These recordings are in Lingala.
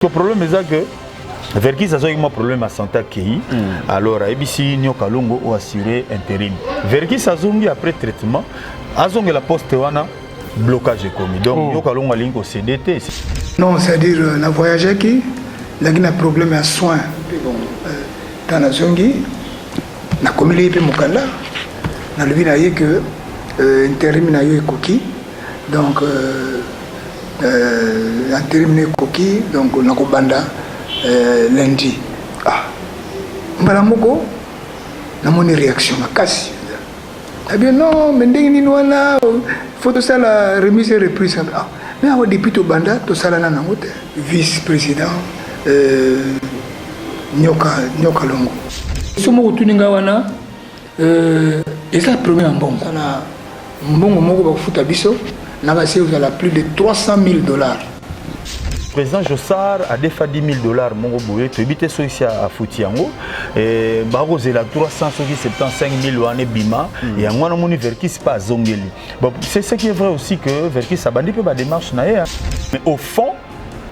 Le problème est que Verkis a un problème à santé qui alors ABC Nyoka Longo ou assuré intérim. Verkis a zongi après traitement, a zongi la poste wana blocage commis. Donc Nyoka Longo lingo CDT. Non, c'est-à-dire la voyageur qui a un problème à soins. Dans la zongi, na commis les mokanda, na le vinaille que intérim na yo coquille. Donc intérim coquille, donc on a banda lundi. Ah, mbalamoko, na mon réaction à casse. Eh bien non, mais ndenge wana faut tout ça la remise et reprise. Ah, mais au député banda tout ça là na ngote vice-président Nyoka Longo. Somo tuninga wana et ça premier mbongo. Na mbongo moko ba futa biso na ba c'est à plus de $300,000. Le président Jossard a défait $10,000 mon boye to habiter so ici à Foutiango et baro zela 375,000 wane bima et en moi mon Verkis pas zongeli. Bon c'est ce qui est vrai aussi que Verkis a bandi peu ba démarche na ya mais au fond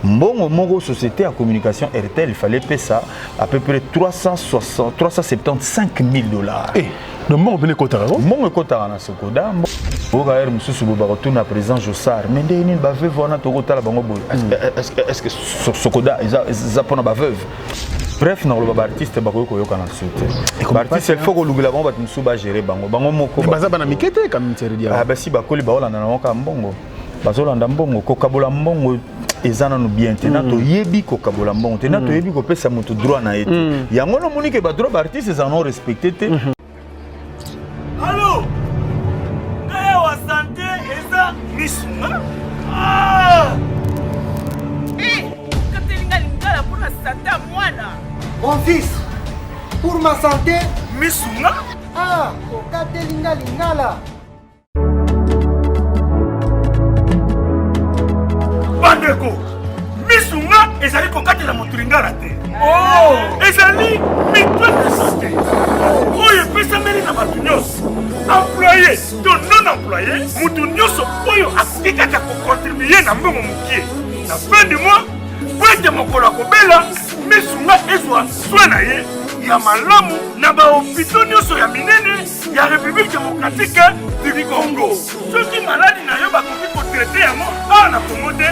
Mbongo Mongo société à communication RTL il fallait payer ça à peu près $375,000. Donc Mongo bene kotara non? Mongo kotara na sokoda. Oga er mususu bo ba retourner à président Jossard. Mais ndeni ba veuve wana to kotala bango boy. Est-ce que sokoda ils apona ba veuve. Bref na lo ba artiste ba ko yoka na soute. Artiste il faut que lugula bango ba musu ba gérer bango. Bango moko ba za bana mikete comme Thierry. Ah ba si ba koli ba olanda na waka mbongo. Bazolanda mbongo kokabola mbongo ezana no bien tena to yebi kokabola mbongo tena to yebi ko pesa mutu droit na ete yango no moni ke ba droit ba artiste za non respecté te. Allô ngaya wa santé eza misuma ah katelinga lingala pour la santé mwana mon fils pour ma santé misuma ah katelinga lingala bandeko misunga ezali kokatela motu lingala te ezali mitwe de santé oyo epesameli na bato nyonso employé to non employé motu nyonso oyo akoki kaka kocontribue na mbongo mokie na fin du mois po ete mokolo akobela misunga ezwa swe na ye ya malamu na bahopito nyonso ya minene ya république démocratique du Congo. Soki maladi na yo bakoki kotraite yango awa na Congo te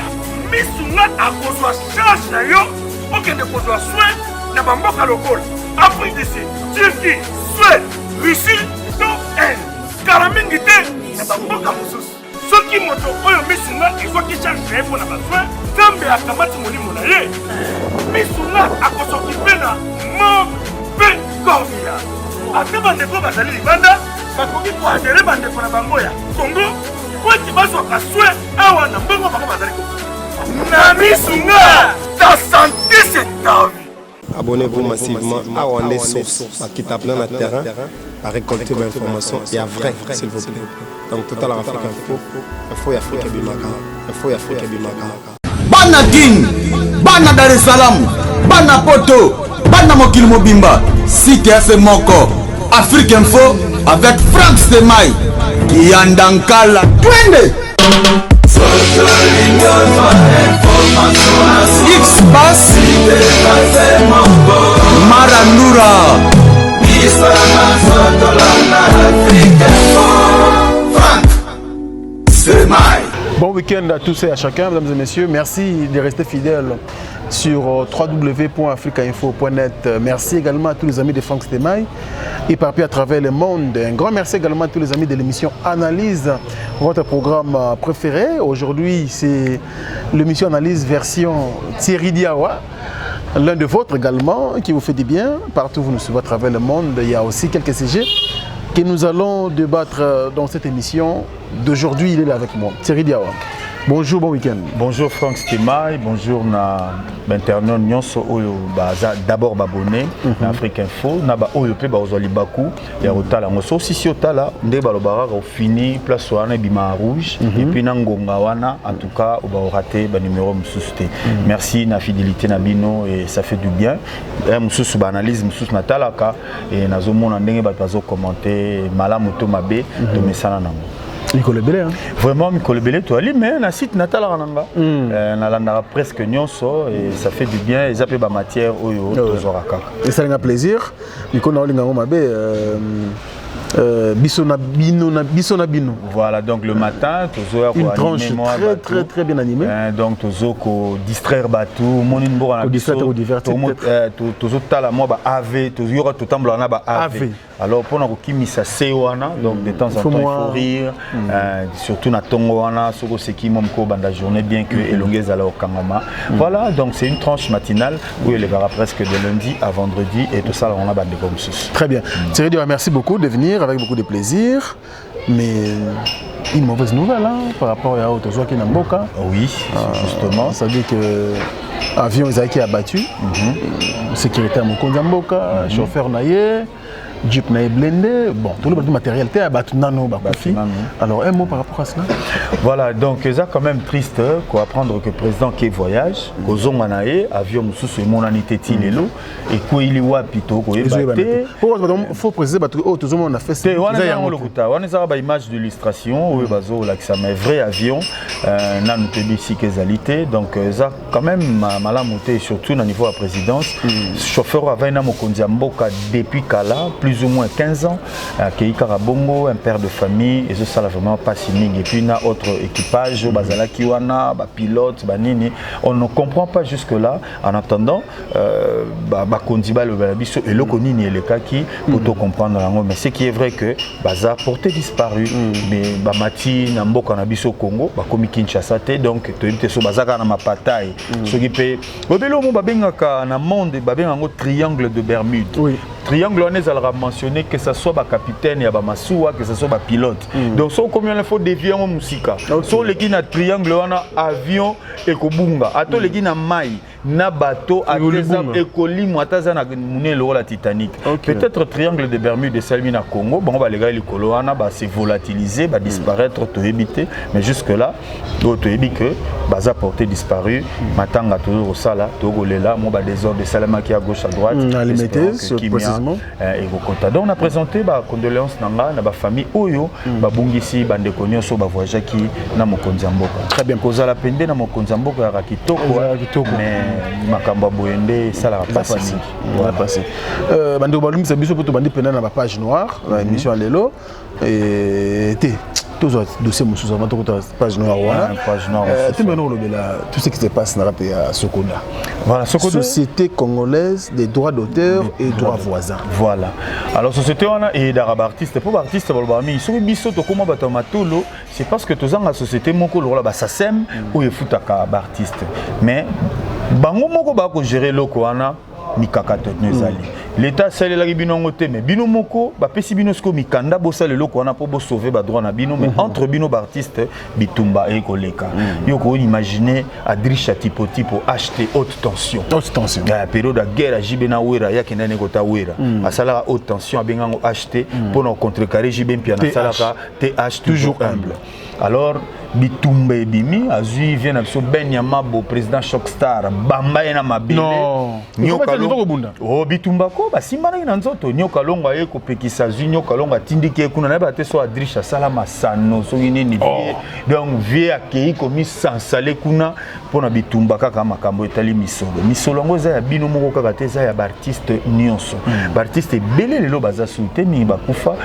misunga akozwa charge na yo okende kozwa soin na bamboka lokola Afrique du Sud, Turquie, Suède, Russie to Inde kala mingi te na bamboka mosusu. Soki moto oyo misunga ezwaki charge na ye mpo na basoin nzambe akamati molimo na ye misunga akosokipe na mpe Gambia. Ate bandeko bazali libanda bakoki koadere bandeko na bango ya Congo po ete bazwaka soin awa na mbongo bango bazali na misunga. Ta santé c'est ta vie. Abonnez-vous massivement à Wandé Source qui tape dans le terrain à récolter vos informations et à vrai s'il vous plaît. Donc Total Afrique Info, Info Afrique Bimaka, Info Afrique Bimaka. Bana King, Bana Dar es Salaam, Bana Poto, Bana Mokil Mobimba, Site FM Moko, Afrique Info avec Franck Stemai, Yandankala, Twende. X-Bass Marandura Franck Stemai. Bon week-end à tous et à chacun, mesdames et messieurs. Merci de rester fidèles sur www.africainfo.net. Merci également à tous les amis de Franck Stemai, éparpillés à travers le monde. Un grand merci également à tous les amis de l'émission Analyse, votre programme préféré. Aujourd'hui, c'est l'émission Analyse version Thierry Diawa, l'un de vôtres également, qui vous fait du bien. Partout où vous nous suivez à travers le monde, il y a aussi quelques sujets que nous allons débattre dans cette émission d'aujourd'hui. Il est là avec moi, Thierry Diawa. Bonjour, bon week-end. Bonjour Franck Stemai, bonjour na internaute nyonso oyo baza d'abord babonné na Afrique Info na ba oyo pe bazali baku ya otala ngoso si otala nde balobara au fini place wana bima rouge et puis na ngonga wana en tout cas on va rater ba numéro mususte. Merci na fidélité na bino et ça fait du bien. Mususu ba analyse mususu na talaka et nazomona ndenge ba bazo commenter malamu to mabe to mesana nango. Nicole Belé, hein? Vraiment, Nicole Belé, toi, mais na site natal Rananga. On a presque nyonso et ça fait du bien. Ils appellent ma matière oyo tozoraka. Et ça a un plaisir. Nicole Naolinga Mabe. Bissona Bino. Voilà, donc le matin, une tranche très bien animée. Donc, Tozoko distraire Batou, Moninbo, distraire ou divertir. Tozo Tala, moi, AV, Tozo tout temps blanc, AV. Alors, pour nous, Kimisa Sewana, donc de temps en temps, il faut rire, surtout na Tongoana, Soko Seki Momko, banda journée, bien que Elonguez alors Kangama. Voilà, donc c'est une tranche matinale où il verra presque de lundi à vendredi et tout ça, on a bandé comme ça. Très bien. Thierry, merci beaucoup de venir avec beaucoup de plaisir. Mais une mauvaise nouvelle hein, par rapport à Otozoa qui est dans Mboka. Oui, justement. Ça veut dire que l'avion est abattu. Sécuritaire Mokonza Mboka, chauffeur naïe. Jeep naïe blindé, bon, tout le matériel est abattu nano bakofi. Alors un mot par rapport à cela. Voilà, donc c'est quand même triste quoi apprendre que le président qui voyage, kozonga naïe, avion mususu mon anité tilelo et quoi il y a pito quoi il faut préciser parce que tout le monde a fait ça. On a une image d'illustration où bazo l'accès mais vrai avion na nous tebi si kezalité donc ça quand même malamuté surtout au niveau de la présidence chauffeur avait na mokonzi mboka depuis Kala plus ou moins 15 ans, qui est Karabongo, un père de famille, et ça, vraiment pas si ming. Et puis, il y a autre équipage, Bazala Kiwana, pilote, Banini. On ne comprend pas jusque-là. En attendant, Kondiba, le Balabiso, et le Konini et le Kaki, pour tout comprendre. Mais ce qui est vrai que Baza porté disparu, mais Bamati, Nambo, Kanabiso, Congo, Bakomi Kinshasa, donc, tu es sur Bazaka, na Mapataï. Ce qui peut. Bobelo, Babengaka, na monde, Babengango, triangle de Bermude. Oui. Triangle, on est mentionné que ce soit le capitaine, il y a Massoua, que ce soit le pilote. Donc, si on il faut dévier en musique. Si on a triangle, on a avion et Kobunga. Attends, les gens maille. Na bateau à Ekolim, Atazana Mouné, la Titanic. Peut-être triangle de Bermude de Salmina Congo. Bon, les gars, les Coloana, c'est volatiliser, disparaître, tout éviter. Mais jusque-là, tout éviter que Baza porté disparu. Matanga toujours ça là, tout là, mon des ordres de Salamaki à gauche à droite. Précisément. Et donc on a présenté condoléances nanga na ba famille Oyo, Bungisi, Bandekonyo, so ba voyageur qui na Mokonzi Mboka. Très bien. Koza la pende na Mokonzi Mboka ya Kitoko. Mais Makamba Boyende, ça l'a passé. Voilà, passé. Bando Balum, c'est biso pour bandi pena na page noire, la émission à Lelo. Et tous les dossiers sont sur la page noire. Tout ce qui se passe dans la Sokoda. Voilà, Sokoda. Société congolaise des droits d'auteur et droits voisins. Voilà. Alors, société on a et d'arabe artiste. Pour artiste, c'est parce que tous les société moko la SACEM ou il faut artiste. Mais bango moko ba ko gérer loko wana mikakato nezali. L'État sale la bino ngote mais bino moko ba pesi bino sko mikanda bo sale loko wana pour sauver ba droit na bino mais entre bino ba artiste bitumba e koleka. Yo ko imaginer Adrisha Tipoti pour acheter haute tension. Haute tension. La période de guerre jibena wera ya kenane kota wera. Asala haute tension abengango acheter pour no contrecarrer jiben pia na sala TH toujours humble. Alors bitumba ebimi azui vient na so Ben Yamabo président Shockstar bamba ena mabele. Non. Nyoka longa. Oh bitumba ko ba simana na nzoto nyoka longa ye ko pekisa zui nyoka longa tindiki kuna na ba te so Adrisha sala masano so nini donc vie akei komi sansale kuna pona bitumba kaka makambo etali misolo. Misolo ngo za ya bino moko kaka te za ya ba artiste nyonso. Ba artiste belé lelo baza soute ni ba kufa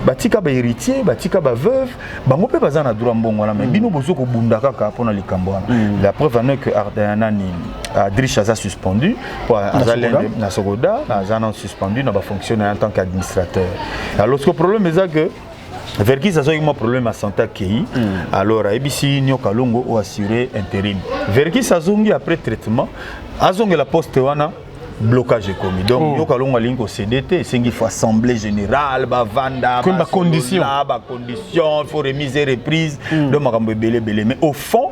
batika ba héritier batika ba veuve bango pe baza na droit mbongo na bino bozo ko bunda kaka pona likambo wana. La preuve en est que Ardanani Adrisha a suspendu pour na Sokoda na suspendu na ba fonctionner en tant qu'administrateur. Alors le problème est que Verkis a eu un problème à santé qui alors ABC Nyoka Longo ou assuré intérim. Verkis a zongi après traitement a zongi la poste wana blocage est commis. Donc Nyoka Longo linko CDT c'est qu'il faut assemblée générale ba vanda ba condition il faut remise et reprise de makambo belé mais au fond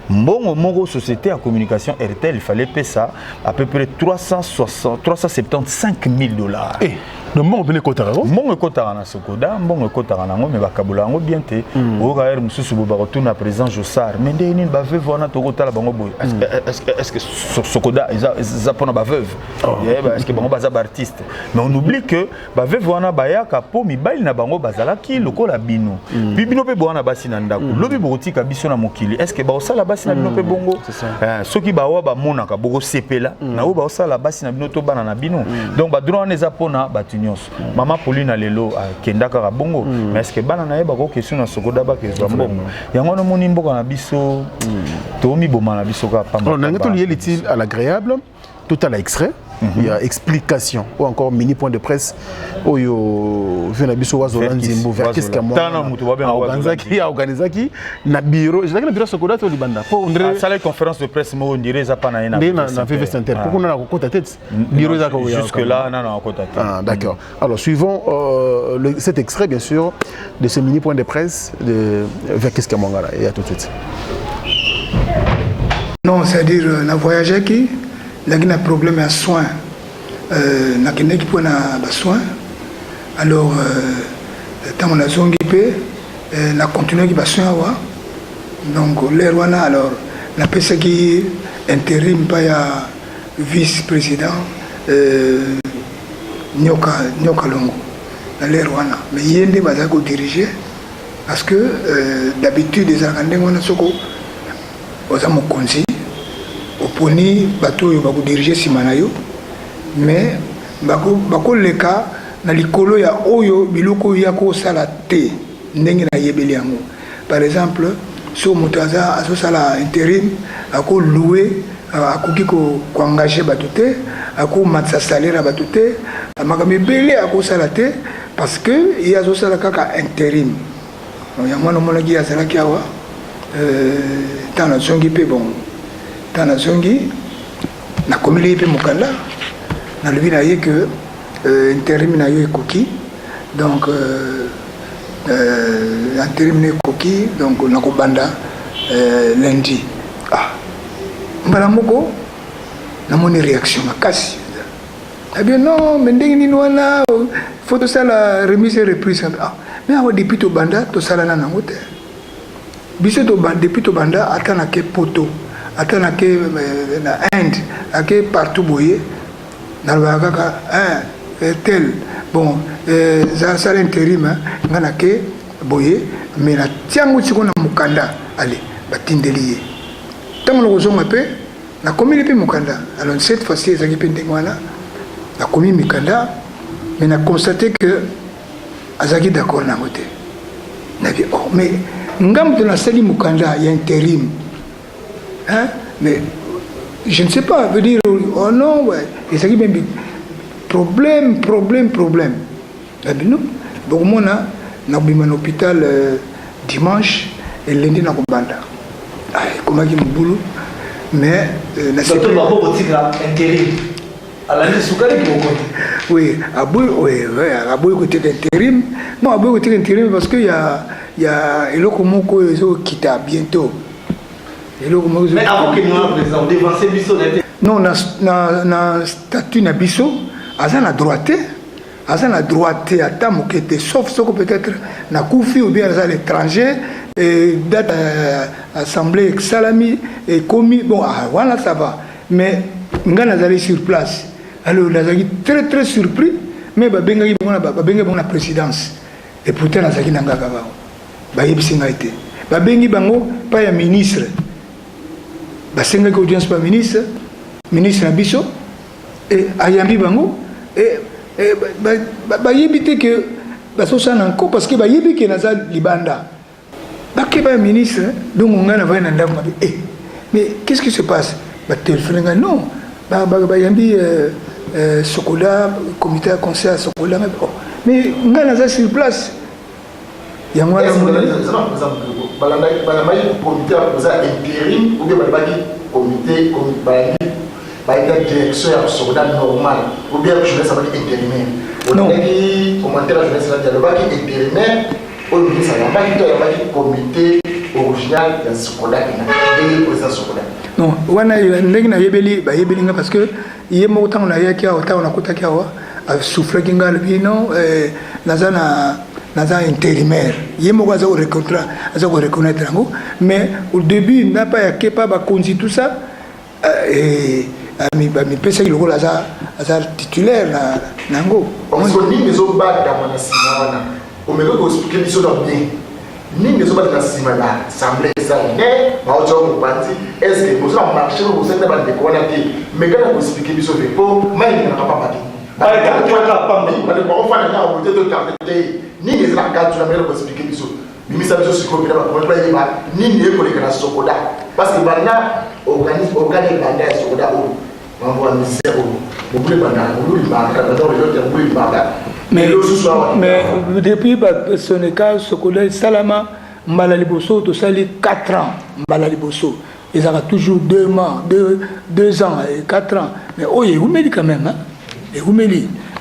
Mbongo Moro société à communication RTL il fallait payer ça à peu près $375 000. Donc bon on kotara. Mbongo kotara na Sokoda, mbongo kotara nango mais bakabula ngo bien te. O ka er mususu bo ba retourna président Jossar. Mais ndeni ba veuve wana to kotala bango boy. Est-ce que Sokoda ils pona ba veuve. Est-ce que bango baza ba artiste. Mais on oublie que ba veuve wana ba ya kapo mibali na bango bazalaki lokola bino. Puis bino pe bona basi na ndako. Lobi botika biso na mokili. Est-ce que ba osala basi na bino pe bongo? Soki ba wa ba monaka boko sepela na o ba osala basi na bino to bana na bino. Donc ba droit neza pona ba Maman Pauline Lelo kenda kaka bongo mais est-ce que bana na yeba ko question na Sokoda ba ke zwa mbongo yango no moni mboka na biso to mi boma na biso ka pamba. On a tout lié l'utile à l'agréable, tout à l'extrait. Il y a explication ou encore mini point de presse où yo vient biso wazola nzimbo vers qu'est-ce que moi organizaki na bureau je na bureau Sokoda to libanda pour on salle conférence de presse mo on dirait ça pas na na VV Center pour qu'on a côté tête bureau ça jusque là non côté tête. Ah d'accord. Alors suivons cet extrait bien sûr de ce mini point de presse de vers qu'est-ce que Mongala et à tout de suite. Non, c'est-à-dire na voyager qui il y a un problème à soins. Il y a un soin. Alors, tant qu'on a zongé, on a continué à soin. Donc, l'air, alors, la personne qui intérim par vice-président, Nyoka Longo. L'air, mais il y a des choses à diriger. Parce que d'habitude, les Argandais, on a soko, on a mon conseil. Oponi bato yo bako diriger simanayo mais bako leka na likolo ya oyo biloko ya ko sala te ndenge na yebeli yango. Par exemple so motaza aso sala intérim ako louer akoki ko engager bato te ako matsa salaire bato te amakami belé ako sala te parce que il aso sala kaka intérim. Ya mwana mona ki azala kiawa tant na songi pe bon Tana zongi na komili pe mukanda na lebi na ye que intérim na yo ekoki donc intérim na ekoki donc na kobanda lundi mbala moko na moni réaction makasi eh bien non mais ndenge nini wana faut to sala remise et reprise mais awa depuis to banda to sala na nango te biso to banda depuis to banda atana ke poto atana ke na Inde ake partout boye na bakaka tel bon ça l'intérim ngana ke boye mais na tiango tsiko na mukanda allez batindeli tango lozonga pe na komili pe mukanda alors cette fois-ci ezaki pe ndengwana na komi mikanda mais na constaté que azaki d'accord na ngote na bi oh mais ngam to na sali mukanda ya intérim. Hein? Mais je ne sais pas, veut dire, oh non, ouais. Et ça qui même problème. Et bien nous, donc moi, on a un hôpital dimanche et lundi, on a un banda. Comment il y a un boulot? Mais, intérim. Oui, à bout côté d'intérim. Non, à bout côté d'intérim parce qu'il y a le Komoko qui t'a bientôt. Mais avant que nous président devancer biso non na statut na biso azana droite ata mokete sauf ce que peut-être na kufi ou bien à l'étranger et date assemblée salami et commis bon voilà ça va mais ngana zali sur place alors nazaki très très surpris mais babengaki bon na présidence et pourtant nazaki nangaka ba yebisi ngaite babengi bango pa ya ministre basenga ko audience pa ministre na biso et ayambi bango et bayebite que basosana encore parce que bayebi que naza libanda bakeba ministre donc on a na ndako mais qu'est-ce qui se passe téléphone non bayambi Sokoda comité conseil Sokoda mais on naza sur place ya mwana comité intérim ou bien comité direction ya Sokoda normal ou bien je laisse avec intérimaire on a commentaire je laisse là dialogue intérimaire au ministre ya baki comité original ya Sokoda et président Sokoda non wana ndenge na yebeli nga parce que yemo tant na yaki autant on a kota kiawa souffre qui ngal bino nazana intérimaire yemo aza reconnaître ngo mais au début n'a pas yaké pas ba konzi tout ça mi pesa le rôle aza titulaire nango on se dit les autres bas dans mon assimana on me doit expliquer les choses bien ni les autres dans assimana semblait ça mais ma autre on parti est-ce que vous avez marché vous êtes dans des coins mais quand vous expliquer les choses pour mais il n'a pas parti ni les accords tu la meilleure pour expliquer les choses mais ça veut dire que ni les collègues na Sokoda parce que bana organise banda Sokoda mais depuis son cas Sokoda Salama Malaliboso tout ça les 4 ans Malaliboso ils ont toujours 2 ans et 4 ans mais oh il vous quand même hein et vous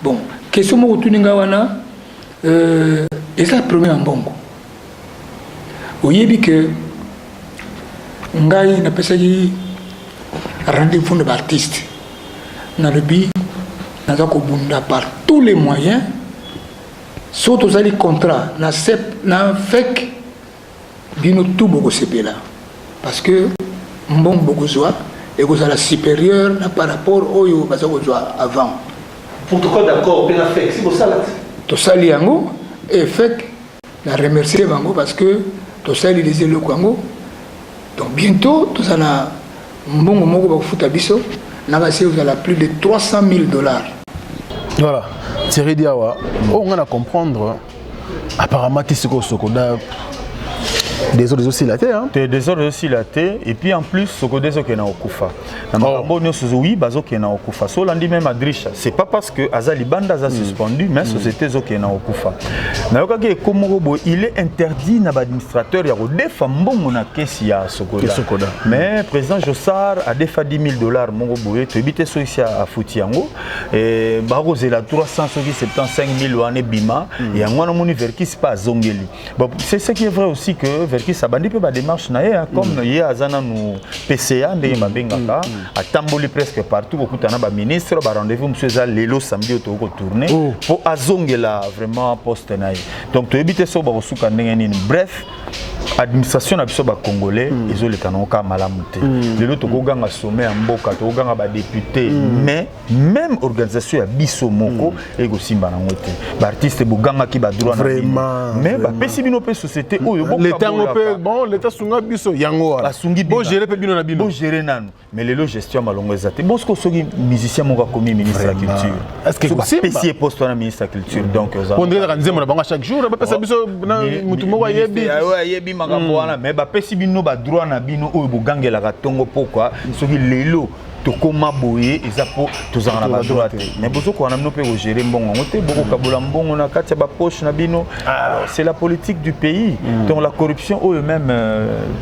bon question mo tuninga wana et ça premier en bongo oyebi que ngai na pesa yi rendez-vous de artiste na le bi na ko bunda par tous les moyens surtout les contrats na sep na fek bino tout beaucoup sepela parce que mbong beaucoup soit et que ça la supérieur par rapport au yo baza ko soit avant protocole d'accord bien fait si vous ça là to sali yango et fek la remercier bango parce que to sali les le kwango donc bientôt tout ça na mbongo moko ba futa biso na ba se vous a plus de $300,000. Voilà, Thierry Diawa, on a comprendre apparemment qui se Sokoda des autres aussi la terre des autres aussi la terre et puis en plus Sokoda zo kena okufa na makambo nyo sozoui bazo kena okufa so landi même adrisha c'est pas parce que azali banda za suspendu mais société zo kena okufa na yoka ke komorobo il est interdit na ba administrateur ya kodefa mbongo na kesi ya Sokoda mais président Jossar a defa $10,000 mongo boye to ebite so ici à Futiango et baro zela 375,000 wane bima et ngwana moni verkis pas zongeli bon c'est ce qui est vrai aussi que Verkis a bandi pe ba démarche na ye comme ye azana nous PCA ndenge mabengaka atamboli presque partout beaucoup tana ba ministre ba rendez-vous monsieur za lelo samedi auto ko tourner pour azongela vraiment poste na ye donc to ebite so ba kosuka ndenge nini bref administration na biso ba congolais ezoleka na ka malamu te lelo to ko ganga sommet ya mboka to ganga ba député mais même organisation ya biso moko e go simba na ngote ba artiste buganga ki ba droit na mais ba pesi bino pe société oyo bon l'état sunga biso yango la sungi bon gérer pe bino na bino bon gérer nanu mais lelo gestion malongo ezate bon ce que soki musicien moko comme ministre de la culture est-ce que possible pesi poste na ministre de la culture donc on dirait la nzemo na bango chaque jour ba pesa biso na mutu moko yebi makambo wana mais ba pesi bino ba droit na bino oyo bogangela ka tongo pourquoi soki lelo to koma boye ezapo tozanga na ba droit mais bozo ko na mino pe gérer mbongo ngote boko kabola mbongo na kati ba poche na bino c'est la politique du pays donc la corruption ou même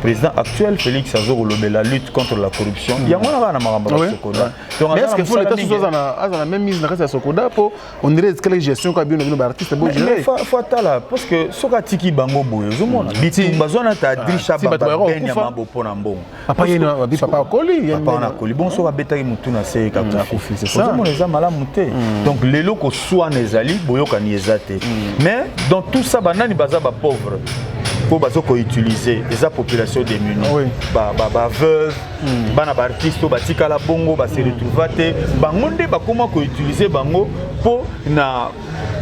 président actuel Félix Azoro Lobe la lutte contre la corruption il y a ngona na makambo ya Sokoda donc est-ce que faut l'état sous na même mise na kati ya Sokoda po on dirait que gestion ka bino ba artiste bo gérer faut atala parce que soka tiki bango boye zomona bitumba zona ta drisha ba benya mambo pona mbongo papa yena papa koli papa na koli bon so betaki mutu na se ka kufi c'est ça mon eza malamu te donc lelo ko soit nezali boyoka ni ezate mais dans tout ça banani baza ba pauvre pour bazo ko utiliser les populations démunies ba veuve bana ba artiste ba tikala bongo ba se retrouver bangonde ba comment ko utiliser bango pour na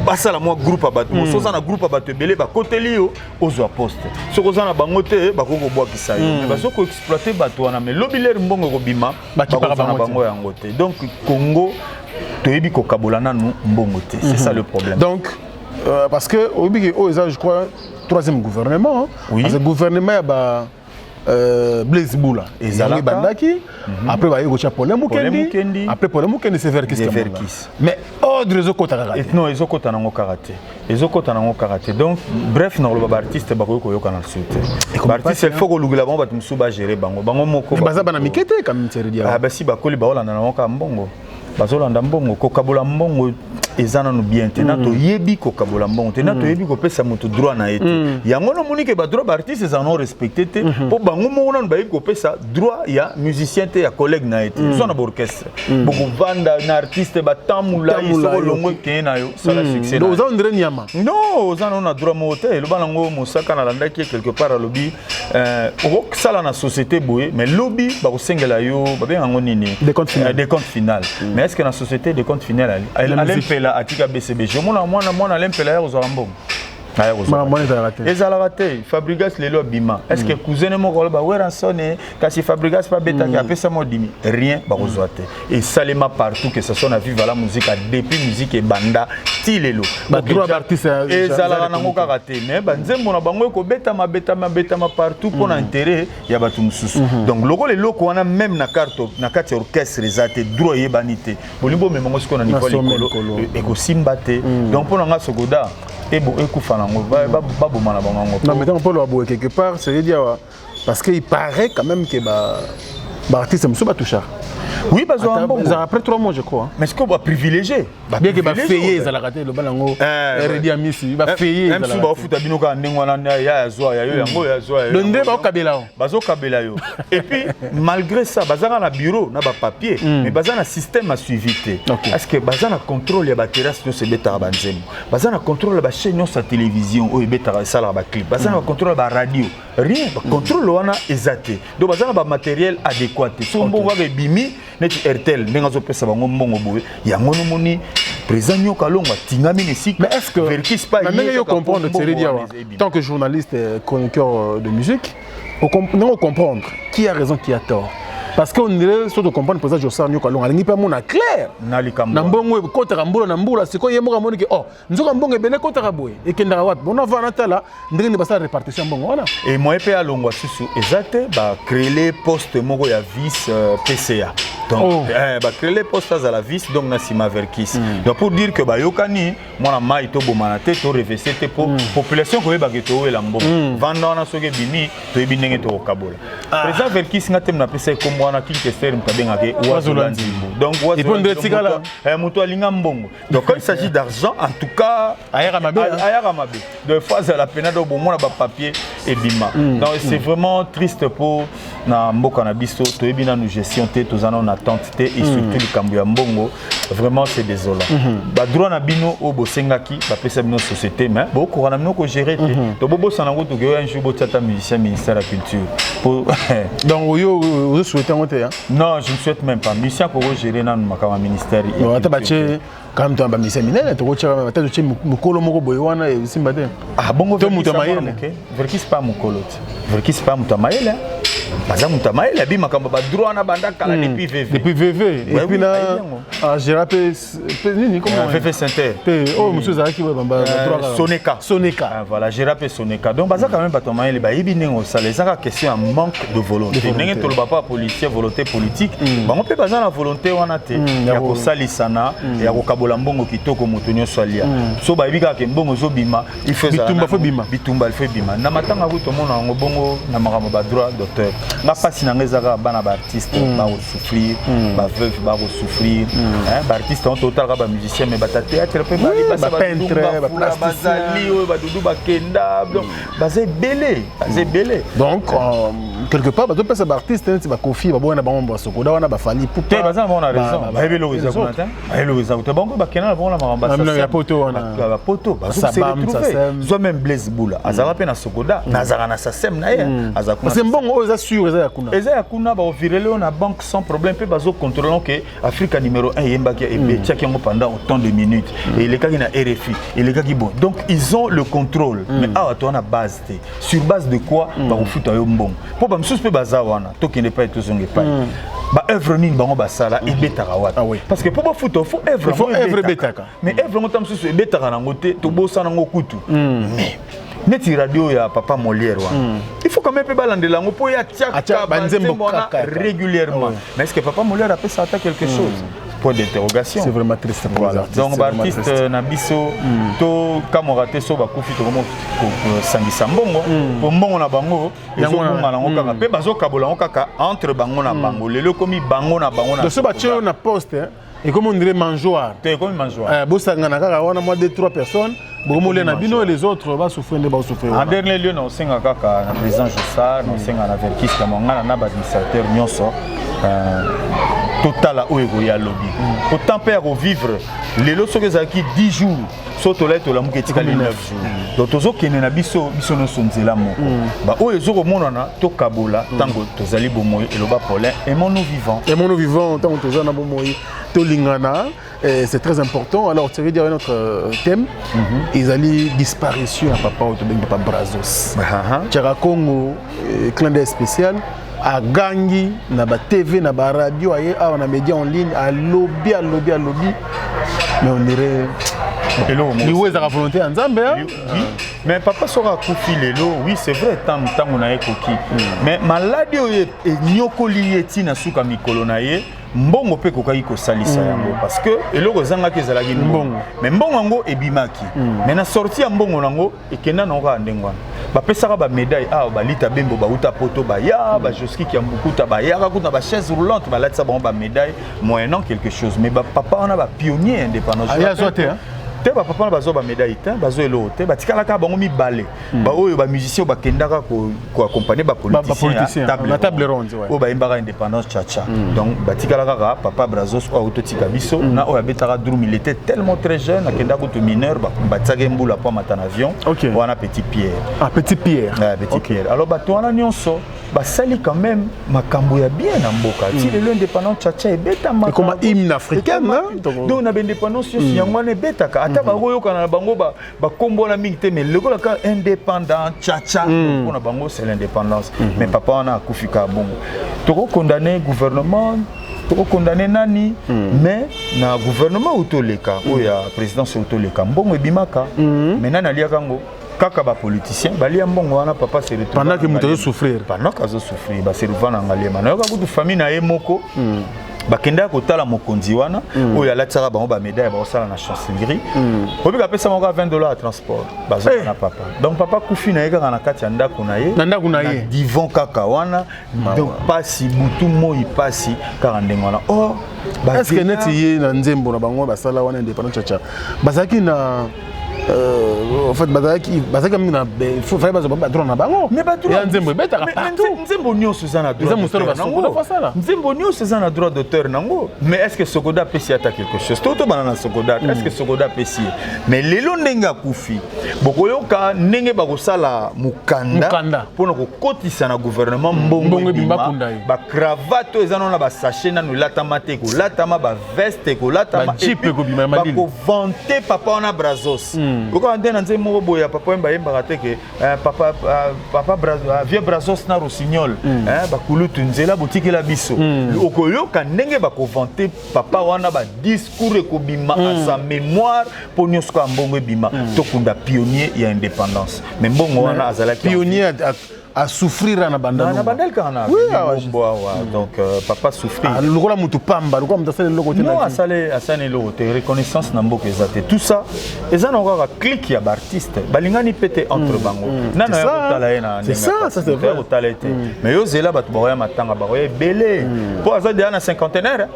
basa la moi groupe abato so ça na groupe abato belé ba koteli yo ozwa poste so ko na bango te ba ko boa kisayo mais ba so ko exploiter bato wana mais lobiler mbongo ko bima ba ko na bango yango te donc Congo to yebi ko kabolana nu mbongo te c'est ça le problème donc parce que au bique je crois troisième gouvernement parce que gouvernement ba Blaise Boula et Zali Bandaki après ba yego Chapolet Mukendi après Paul Mukendi c'est Verkis mais ordre ezokota karaté non ezokota nango karaté donc bref na lo ba artiste ba ko yoka na suite ba artiste il faut ko lugula bango ba tumusu ba gérer bango moko baza bana mikete comme Thierry Diawa ba si ba koli ba olanda na ka mbongo bazolanda mbongo ko kabola mbongo ezana no bien te na to yebi ko kabola mbongo te na to yebi ko pesa moto droit na été yango no moni ke ba droit ba artiste za non respecté te po bango mo na ba yebi ko pesa droit ya musicien te ya collègue na été zona ba orchestre boko vanda na artiste ba tamula iso longo ke na yo sala succès donc on dirait nyama non ozana na droit mo te lo bana ngo mosaka na landa ki quelque part à lobby o sala na société boye mais lobby ba ko sengela yo ba ben ngo nini des comptes finales mais est-ce que na société des comptes finales elle atika BCBG mona lempela ya kozala mbongo ezalaka te Fabrigas lelo bima est-ce que cousin moko loba weransone kasi Fabrigas pas betaki apesa modimi rien bakozwa te et salema partout que ce soit na vive la musique depuis musique et banda ti lelo ba droit d'artiste ezalaka nango kaka te mais banzembo na bango ko betama partout pour intérêt ya batu mususu donc loko lelo ko wana même na carte na kati orchestre ezate droit yebanité bolimbo memongo siko na niveau likolo ekosimba te donc pour nga sogoda ebo ekufa nango ba bomana bango non mais tant pour le quelque part c'est dire parce qu'il paraît quand même que ba artiste monsieur Batouchar oui besoin bon après 3 mois je crois mais ce qu'on va privilégier bien que ba payer ça la raté le balango redi amisi ba payer même si ba futa binoka ndengwa na ya zwa ya yo yango ya zwa le ndé ba kabela bazo kabela yo et puis malgré ça bazaka na bureau na ba papier mais bazana système à suivité est-ce que bazana contrôle ya ba terrasse no se beta ba nzemo bazana contrôle ba chaîne sa télévision o beta sala ba clip bazana contrôle ba radio rien ba contrôle wana ezate donc bazana ba matériel adéquat so mbongo ba bimi neti RTL ndenga zo pesa bango mbongo boye yango no moni président nyoka longa tingami ne sik mais est-ce que verkis pas y comprendre c'est dire tant que journaliste chroniqueur de musique on comprendre qui a raison qui a tort parce qu'on dirait surtout comprendre pour ça je sens nyoka longa alingi pas mon clair na likambo na mbongo kotaka mbula na mbula siko yemoka moni ke oh nzoka mbongo bene kotaka boye ekendaka wapi bona vana tala ndenge ni basa répartition mbongo wana et moi pe alongwa susu exacte ba créer poste moko ya vice PCA donc ba créer poste à la vice donc na sima verkis donc pour dire que ba yokani mona mai to bomana te to revester te pour population ko ba keto we la mbongo vanda na soke bimi to ebinenge to kabola président verkis ngatem na pesa ko wana Kinchester mtabengake Wazolandimbo donc Wazolandimbo muto alinga mbongo donc quand il s'agit d'argent en tout cas ayaka mabe de fois à la peine de bomona ba papier et bima donc c'est vraiment triste pour na mboka na biso to ebina nous gestion te tozana on attente te et surtout le kambu ya mbongo vraiment c'est désolant ba droit na bino o bosengaki ba pesa bino société mais beaucoup on a bino ko gérer te to bobo sanango to que un jour botata musicien ministère de la culture pour donc vous souhaitez monter hein non je ne souhaite même pas musicien ko gérer na makama ministère non atabache quand tu as ba musicien minene to ko chama mata to mukolo moko boy wana e simbate ah bongo to mutamayele verkis pas mukolo verkis pas mutamayele baza mutamayele abi makambo ba droit na banda kala depuis VV et puis là j'ai rappelé nini comment VV Center oh monsieur Zaki ba droit Soneka voilà j'ai rappelé Soneka donc baza quand même ba tomayele ba yibi nengo ça les a question un manque de volonté ndenge to ba pas policier volonté politique bango pe baza na volonté wana te ya ko salisana ya ko kabola mbongo kitoko moto nyonso alia so ba yibi ka ke mbongo zo bima il faut ça bitumba il faut bima na matanga ko to mona ngo bongo na makambo ba droit d'auteur na pasi na ngezaka bana ba artiste ba souffrir ba veuve ba souffrir ba artiste en total ba musicien mais ba théâtre pe ba peintre ba plasticien ba dudu ba kenda ba c'est belé donc quelque part ba to pesa ba artiste ba confier ba bona ba ngomba sokoda wana ba fali pour te ba za bona raison ba ebelo za kunata ba ebelo za kuta bango ba kena bona mamba ça ya poto wana ba poto ba se retrouver zo même Blaise Boula azala pe na sokoda na zara na sasem na ye azakuna c'est bon eza sûr eza ya kuna ba virele na banque sans problème pe bazo contrôlant que Africa numéro 1 yembaki et tchaki ngo pendant autant de minutes et les kaki na RFI et les kaki bon donc ils ont le contrôle mais awa to na base te sur base de quoi ba kofuta yo mbongo po ba msusu pe baza wana to kende pa to zonge pa ba œuvre nini bango basala ebetaka wata parce que po ba futa faut œuvre betaka mais œuvre ngo tamsusu ebetaka nango te to bosana ngo kutu mais neti radio ya papa Molière il faut quand même balandela ngo po ya tiaka banzembo régulièrement mais est-ce que papa Molière a fait ça quelque chose point d'interrogation c'est vraiment triste pour les artistes donc artiste na biso to kamoraté so ba kufi to mo sangisa mbongo po mbongo na bango yango na ngo kaka pe bazo kabola ngo kaka entre bango na bango lelo komi bango na de so ba tio na poste Et comme on dirait mangeoire. Comme mangeoire. Bosangana kaka wana moi 2-3 personnes. Bomole na bino les autres va souffrir de souffrir. En dernier lieu, nous sommes kaka na président Jossard, nous sommes na Verkis Kamanga na administrateur nyonso. Total oyo ya lobby. Autant père au vivre les lots que zaki 10 jours. Soto là to la muke tika 9 jours. Donc tozo kene na biso no sonzela moko. Ba oyo zo komona na to kabola tango tozali bomoyi eloba Paulin aimons nous vivants. Aimons nous vivants tango toza na bomoyi to lingana. C'est très important. Alors, tu veux dire notre thème, ils allaient disparition à papa Autobeng Papa Brazos. Tchara Congo, clin d'œil spécial. À Gangi, na ba TV, na ba radio, on a médias en ligne, à lobby. Mais on dirait. Lui, il a la volonté en Zambie. Oui, mais papa sera koufi lelo. Oui, c'est vrai, tant on a écouté. Mais maladie est nyokoli eti na suka mikolo na ye. Mbongo pe kokai ko salisa yango parce que eloko zanga ke zalaki mbongo mais mbongo ngo ebimaki mais na sorti ya mbongo nango ekenda na nga ndengwa ba pesaka ba médaille ba lita bembo ba uta poto ba ya ba joski ki ambukuta ba ya ka kuna ba chaise roulante ba latsa ba médaille moyennant quelque chose mais ba papa on a ba pionnier indépendance ya zote hein te ba papa bazo ba médaille te bazo elo te ba tikala ka bango mi balé ba oyo ba musicien ba kendaka ko accompagner ba politicien la table ronde ouais o ba imbara indépendance chacha donc ba tikala ka papa Brazos o autotika biso na o betara drum il était tellement très jeune akenda ko to mineur ba tsage mbula po matana avion wana petit Pierre petit Pierre petit Pierre alors ba to wana nyonso ba sali quand même makambo ya bien na mboka ti le indépendance chacha e beta ma comme hymne africain donc na indépendance yo yangwana betaka ata ba royo kana bango ba kombo na mingi te mais le ka indépendant chacha pour na bango c'est l'indépendance mais papa on a kufika bongo toko condamner gouvernement toko condamner nani mais na gouvernement autoleka oya présidence autoleka mbongo ebimaka mais nani aliaka ngo kaka ba politicien bali mbongo wana papa se retrouve pendant que muto souffrir ba se revana ngalema na yoka kutu famille na ye moko bakenda ko tala mokonzi wana oyo alatsaka bango ba médaille ba osala na chancellerie obi ka pesa moko $20 à transport bazo na papa donc papa kufi na yeka na kati ya ndako na ye divan kaka wana donc pasi butu moi pasi kaka ndengwana est-ce que neti ye na nzembo na bango basala wana indépendant chacha bazaki na en fait bazaki mina faut faire bazo ba droit na bango mais ba droit nzembo betaka partout nzembo nyonso za na droit nzembo nyonso za na droit d'auteur nango mais est-ce que Sokoda pesi ata quelque chose toto banana Sokoda est-ce que Sokoda pesi mais lelo ndenga kufi bokoyoka ndenge bakosala mukanda pona ko kotisa na gouvernement mbongo bimba ba cravate ezana na ba sachet na latama te ko latama ba veste ko latama jipe ko bima madini ko vanter papa na Brazos pourquoi on a dit moko boya papa mba te que papa Brazos vieux Brazos na Rossignol ba kulutu nzela boutique la biso okoyoka ndenge ba ko vanter papa wana ba discours ko bima à sa mémoire pour nyonso ka mbongo bima to kunda pionnier ya indépendance mais mbongo wana azala pionnier à souffrir na bandal kana donc papa souffrir lokola mutu pamba lokola mutu asale loko te non asale loko te reconnaissance na mboka ezate tout ça ezana encore clique ya artiste balingani pete entre bango nana ya kotala ye na c'est ça c'est vrai kotala te mais yo zela batu ba ya matanga ba ya belé pour azadi na cinquantenaire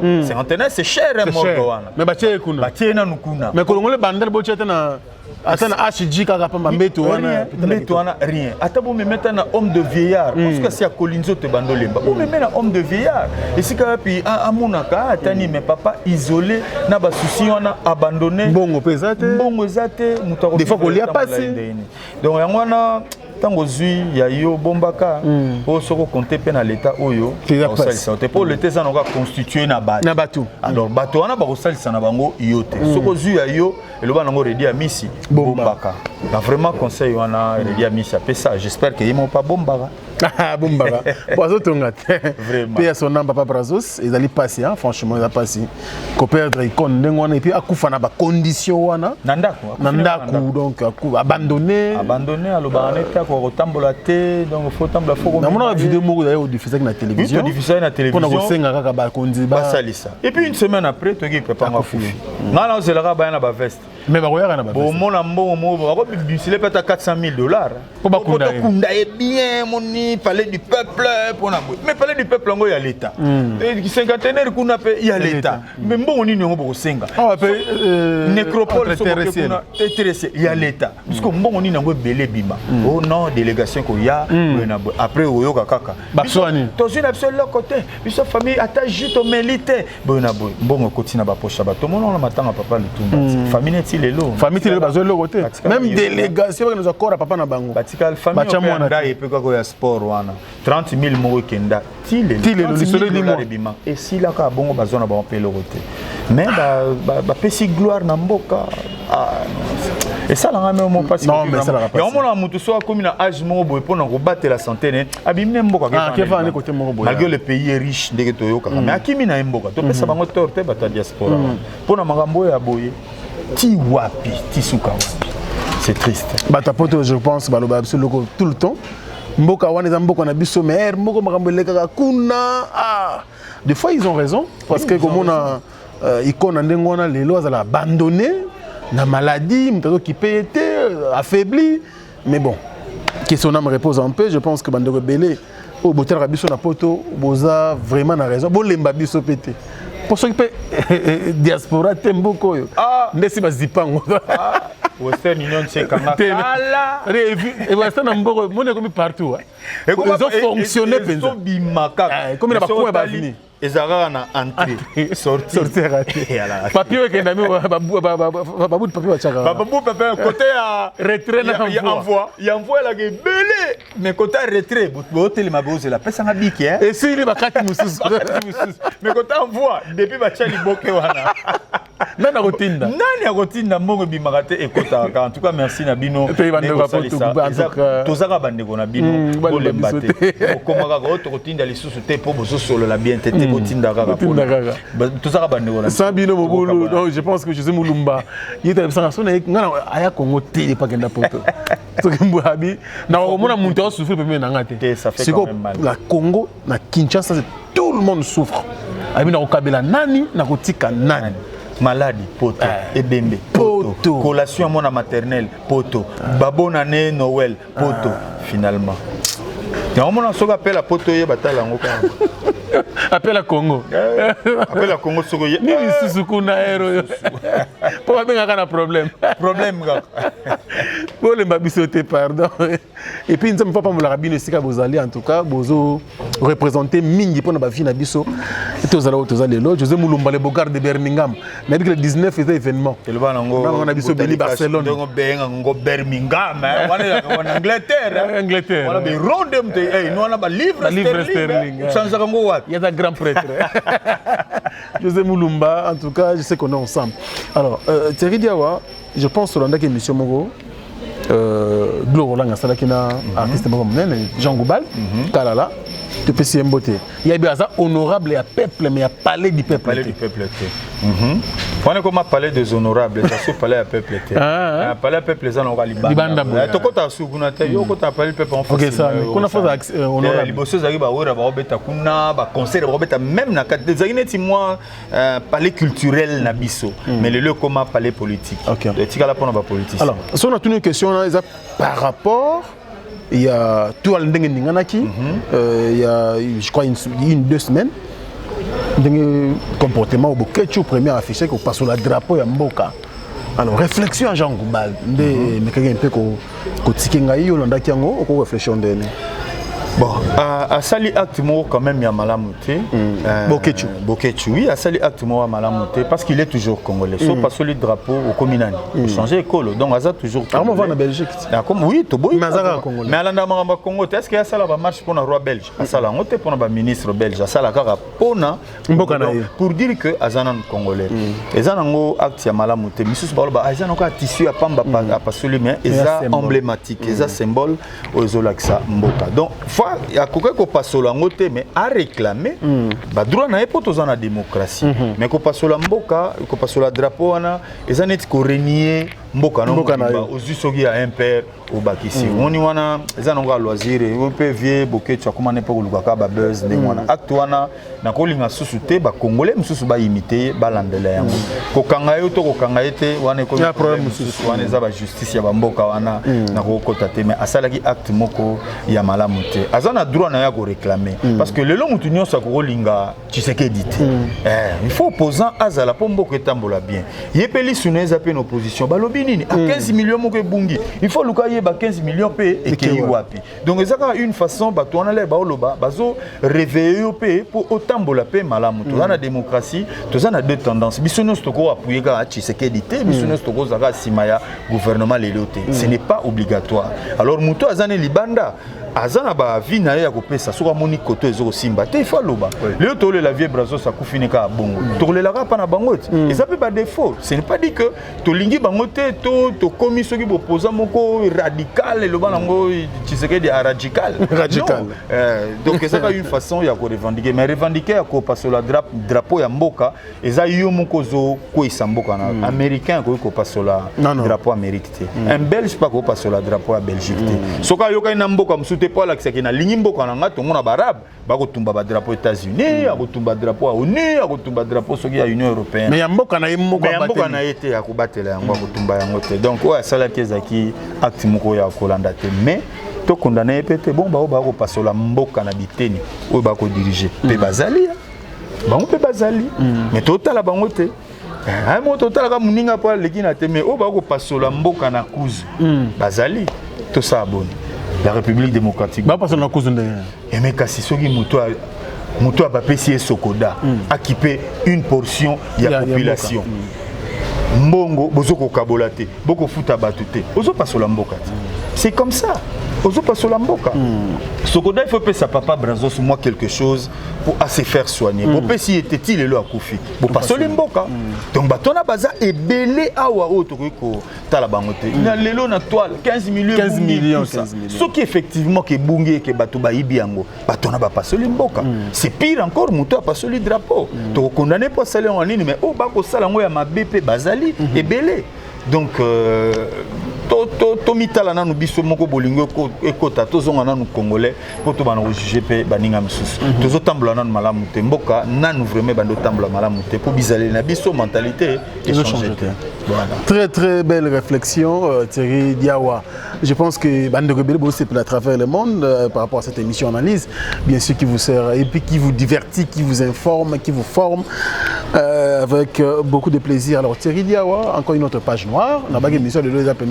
c'est cher moko wana mais batie kuna batie na nukuna mais kolongole bandal bo chete na atana HG kaka pamba mbeto wana rien atabo me mettre na homme de vieillard parce que c'est à Colinzo te bandolemba ou me mettre na homme de vieillard et si ka puis amunaka atani mais papa isolé na ba souci wana abandonné bongo pesate mutako des fois ko lia passé donc yangwana tango zui ya yo bombaka o soko compter pe na l'état oyo osalisa te pour l'état ça n'aura constitué na batu alors batu wana ba osalisa na bango yote soko zui ya yo eloba nango redi ya misi bombaka na vraiment conseil wana redi ya misi apé ça j'espère que yimo pas bombaka bombaka bozo tonga vraiment pe son nom papa Brazos ezali passé franchement il a passé ko perdre icône ndengwana et puis akufa na ba condition wana nandako donc abandonné aloba neta ko rotambola te donc faut tambola faut na mona vidéo moko d'ailleurs diffusé na télévision pour na senga kaka ba konzi ba salisa et puis une semaine après to ki prépare ma fufi ngala ozelaka ba na ba veste Mais baroya na ba. Bon mon ambo mo ba bisile peut-être $400,000. Pour kunda bien moni palais du peuple pour na. Mais palais du peuple ngo ya l'état. Et cinquantenaire kuna pe ya l'état. Mais bon nini ngo boko senga. Ah pe nécropole intéressé ya l'état. Parce que bon nini ngo belé bima. Oh non délégation ko ya après oyoka kaka. Baswani. Dans une absolue côté. Biso famille attache to militaire. Bon bon continue ba poche ba. Tout le monde na matanga papa le tout. Famille n'est il lo. Famille tile bazo le côté. Même délégation que nous accord papa na bango. Batikal famille on et puis quoi ya sport wana. 30,000 mo kenda. Tile le solo ni mo bima. Et si la ka bongo bazo na ba on le côté. Mais ba pesi gloire na mboka. Ah et ça là même mon pas. Non mais ça la pas. Et on a mutu so comme na âge mo boy pour na battre la santé né. Abimne mboka ka. Ah fa ne côté mo boy. Malgré le pays est riche ndeke toyoka. Mais akimi na mboka. To pesa bango torte bata diaspora. Pour na magambo ya boye. Ti wapi, ti suka wapi. C'est triste. Batapoto je pense baloba absolument tout le temps. Mboka wana za mboka na biso mer, mboka makambo leka kuna. Ah, des fois ils ont raison parce que comme on a icône ndengona lelo azala abandonné na maladie, mtado qui peut être affaibli, mais bon, question me repose un peu, je pense que bando rebelle au botel rabiso na poto boza vraiment na raison. Bon lemba biso pété. Pour ceux qui peut diaspora temboko yo. Ah, ndesi bazipango. Ah, Western Union c'est comme ça. Et Western Mboko, mon est comme partout. Ils ont fonctionné pendant. Comme il a pas quoi bavini. Ezara na entrée sortir raté. Papier que ndami babu de papier chaka. Babu papier côté à retrait na envoi. Il envoie la belé mais côté retrait hôtel maboze la pesa na biki hein. Et si il va kati mususu. Mais côté envoi depuis ba chali boke wana. Nana rotinda. Nani rotinda mbongo bimakate ekota en tout cas merci na bino. Tozaka bandeko na bino bolé baté. Okomaka ko rotinda lisusu te po bozo solo la bien tete botinda kaka. Tozaka bandeko na. Sabino Mobulu, non, je pense que José Moulumba, il était sans son ngana aya Congo télé pa kenda poto. Tokembo habi na omona muntu souffre pe na ngate. Ça fait quand même mal. La Congo na Kinshasa tout le monde souffre. Abi na okabela nani na kotika nani. Maladie, poto, ebembe, poto, collation à mon maternelle, poto, babona né Noël, poto, finalement. Et on a souvent appelé la poto et bataille en appelle à Congo. Appelle à Congo sur ni Suzuku héros. Pour bien avoir un problème. Problème gars. Pour les babisoter pardon. Et puis nous ne pas me la rabine si vous allez en tout cas vous représenter mingi pour na vie na biso. Et tous allez là José Moulumba le Bogard de Birmingham. Mais le 19 était événement. Et le banango. On a biso Beni Barcelone. Donc bengo Birmingham on en Angleterre. Angleterre. On a des rondem nous on a livre sterling. Sans zango il y a un grand prêtre. José Moulumba, en tout cas, je sais qu'on est ensemble. Alors, Thierry Diawa, je pense que dans la émission Mogo, Glo Roland Salakina, artiste Jean Goubal, Kalala, tu peux s'y embotter. Il y a bien ça honorable et à peuple, mais à palais du peuple. Palais du peuple. On est comme à palais des honorables, ça se palais à peuple. Palais à peuple, ça n'aura pas libanda. Tu as su qu'on a taillé, on a palais peuple en France. Ok, ça, qu'on a fait honorable. Les bosses arrivent à Ora, Robeta Kuna, conseil de Robeta, même dans des années, moi, palais culturel Nabiso, mais le lieu comme palais politique. Ok. Tu as la politique. Alors, si on a une question par rapport. Il y a tout le monde il y a, je crois, une 2 semaines. Un comportement au Boketchou, premier affiché, qu'on passe sur le drapeau à Mboka. Alors, réflexion à Jean Goubal. Mais quelqu'un peut qu'on tikengaï, on a réflexion de. Bon, à Sali acte quand même il y a Malamuté. Boketchou, oui, à Sali acte à Malamuté parce qu'il est toujours congolais. Sauf pas sur le drapeau au Kominani. Il change école, donc Aza toujours. Alors on va en Belgique. Oui, tout bon. Mais Aza congolais. Mais à l'endroit Congo, est-ce qu'il y a ça la marche pour un roi belge? À ça la honte pour un ministre belge. À ça la cara pour dire que Azanan congolais. Et ça nango acte à Malamuté. Missus Baloba, Azanan ko tissu à Pamba à passer mais ça emblématique, ça symbole aux Zolaksa Mboka. Donc il y a quelqu'un qui passe sur la montée, mais à réclamer, bah droit n'a pas tous en la démocratie, mais qu'on passe sur la mboka, qu'on passe sur la drapeau, et ça n'est qu'au renier mboka no ozu soki ya impère obakisi oni wana eza nango loisir pe vie boke tu akoma ne pas kolukaka ba buzz ndenge wana acte wana na kolinga susu te ba congolais mususu ba imiter ba landela yango kokanga yo to kokanga ete wana ko problème mususu wana eza ba justice ya ba mboka wana na kokota te mais asalaki acte moko ya malamu te azana droit na ya ko réclamer parce que lelo mutu nyonso akolinga Tshisekedi te il faut opposant azala po mboka etambola bien yepeli suneza pe na opposition balobi nini a 15 millions moko ebungi il faut luka yeba 15 millions pe ekei wapi donc ezaka une façon bato wana le baoloba bazo réveiller pe pour otambola pe malamu to na démocratie to na deux tendances biso nyonso toko appuyer ka Tshisekedi te biso nyonso toko zaka simaya gouvernement lelo te ce n'est pas obligatoire alors muto azane libanda azana ba vie na ya kopesa soka moni koto ezo simba te fa loba le to le la vie brazo sa kufinika bongo to le la pa na bango et ça peut pas défaut ce n'est pas dit que to lingi bango te to komi soki opposant moko radical le bango Tshisekedi radical donc ça a une façon ya ko revendiquer mais revendiquer ya ko passer la drapeau ya mboka eza yo moko zo ko isamboka na américain ko passer la drapeau américain un belge pas ko passer la drapeau ya Belgique te soka yo ka na mboka te pas là que c'est na lingimbo kana ngato mona barab ba ko tumba ba drapeau États-Unis a ko tumba drapeau ONU a ko tumba drapeau soki ya Union européenne mais yamboka na yimoko yamboka na été ya ko batela yango ko tumba yango te donc ouais ça la kezaki acte moko ya ko landa te mais to condamner pété bon ba ko pasola mboka na biteni o ba ko diriger pe bazali bango pe bazali mais total bango te ay mo total ka muninga pa lekina te mais o ba ko pasola mboka na kuzu bazali to ça bon la République démocratique. Bah parce qu'on a cause de. Et mais kasi soki muto a bapesi Sokoda a kipe une portion de la population. Mbongo bozoko kabolate, boko futa batute. Ozo paso la mboka. C'est comme ça. Ozo paso la mboka. Sokoda il faut payer sa papa Brazos moi quelque chose pour assez faire soigner. Pour payer si était-il le a koufi. Bo paso le mboka. Donc batona baza et belé awa otoko tala bangote. Na lelo na toile 15 millions 15 millions. Ce qui effectivement que bungi que bato ba ibiango. Batona ba paso le mboka. C'est pire encore muto a paso le drapeau. To condamné pour saler en ligne mais o ba ko sala ngo ya mabepe bazali et belé. Donc to mitala nanu biso moko bolingo ekota tozonga nanu congolais po to bana juger pe baninga misusu tozo tambola nanu malamu te mboka nanu vraiment bando tambola malamu te po bizale na biso mentalité et changer. Voilà. Très très belle réflexion Thierry Diawa. Je pense que Bande Rebelle c'est à travers le monde par rapport à cette émission analyse bien sûr qui vous sert et puis qui vous divertit, qui vous informe, qui vous forme avec beaucoup de plaisir. Alors Thierry Diawa, encore une autre page noire, on a une émission de deux appels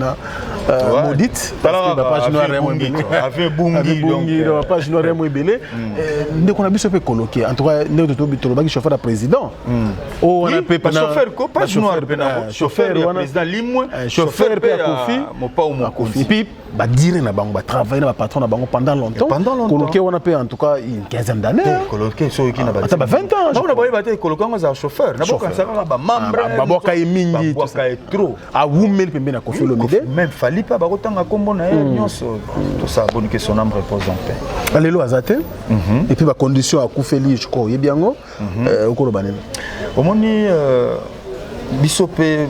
maudite parce que la page noire est moins belle. Avec Bungi donc la page noire est moins belle. Dès qu'on a vu ce peu coloqué en tout cas nous de Tobaki chauffeur président. Oh on a pas chauffeur ko page noire chauffeur président limwe chauffeur pe Kofi mopa ou Kofi puis ba dire na bango ba travailler na patron na bango pendant longtemps coloqué on a fait en tout cas une quinzaine d'années coloqué so qui na ba 20 ans on a ba ba coloqué on a chauffeur na boka ça ba membre ba boka mingi tout ça trop a wumel pembe na Kofi Olomide même fali pas ba kotanga kombo na nyonso tout ça bonne que son âme repose en paix alelo azate et puis ba condition à Koufeli je crois yebiango okolo banene omoni bisope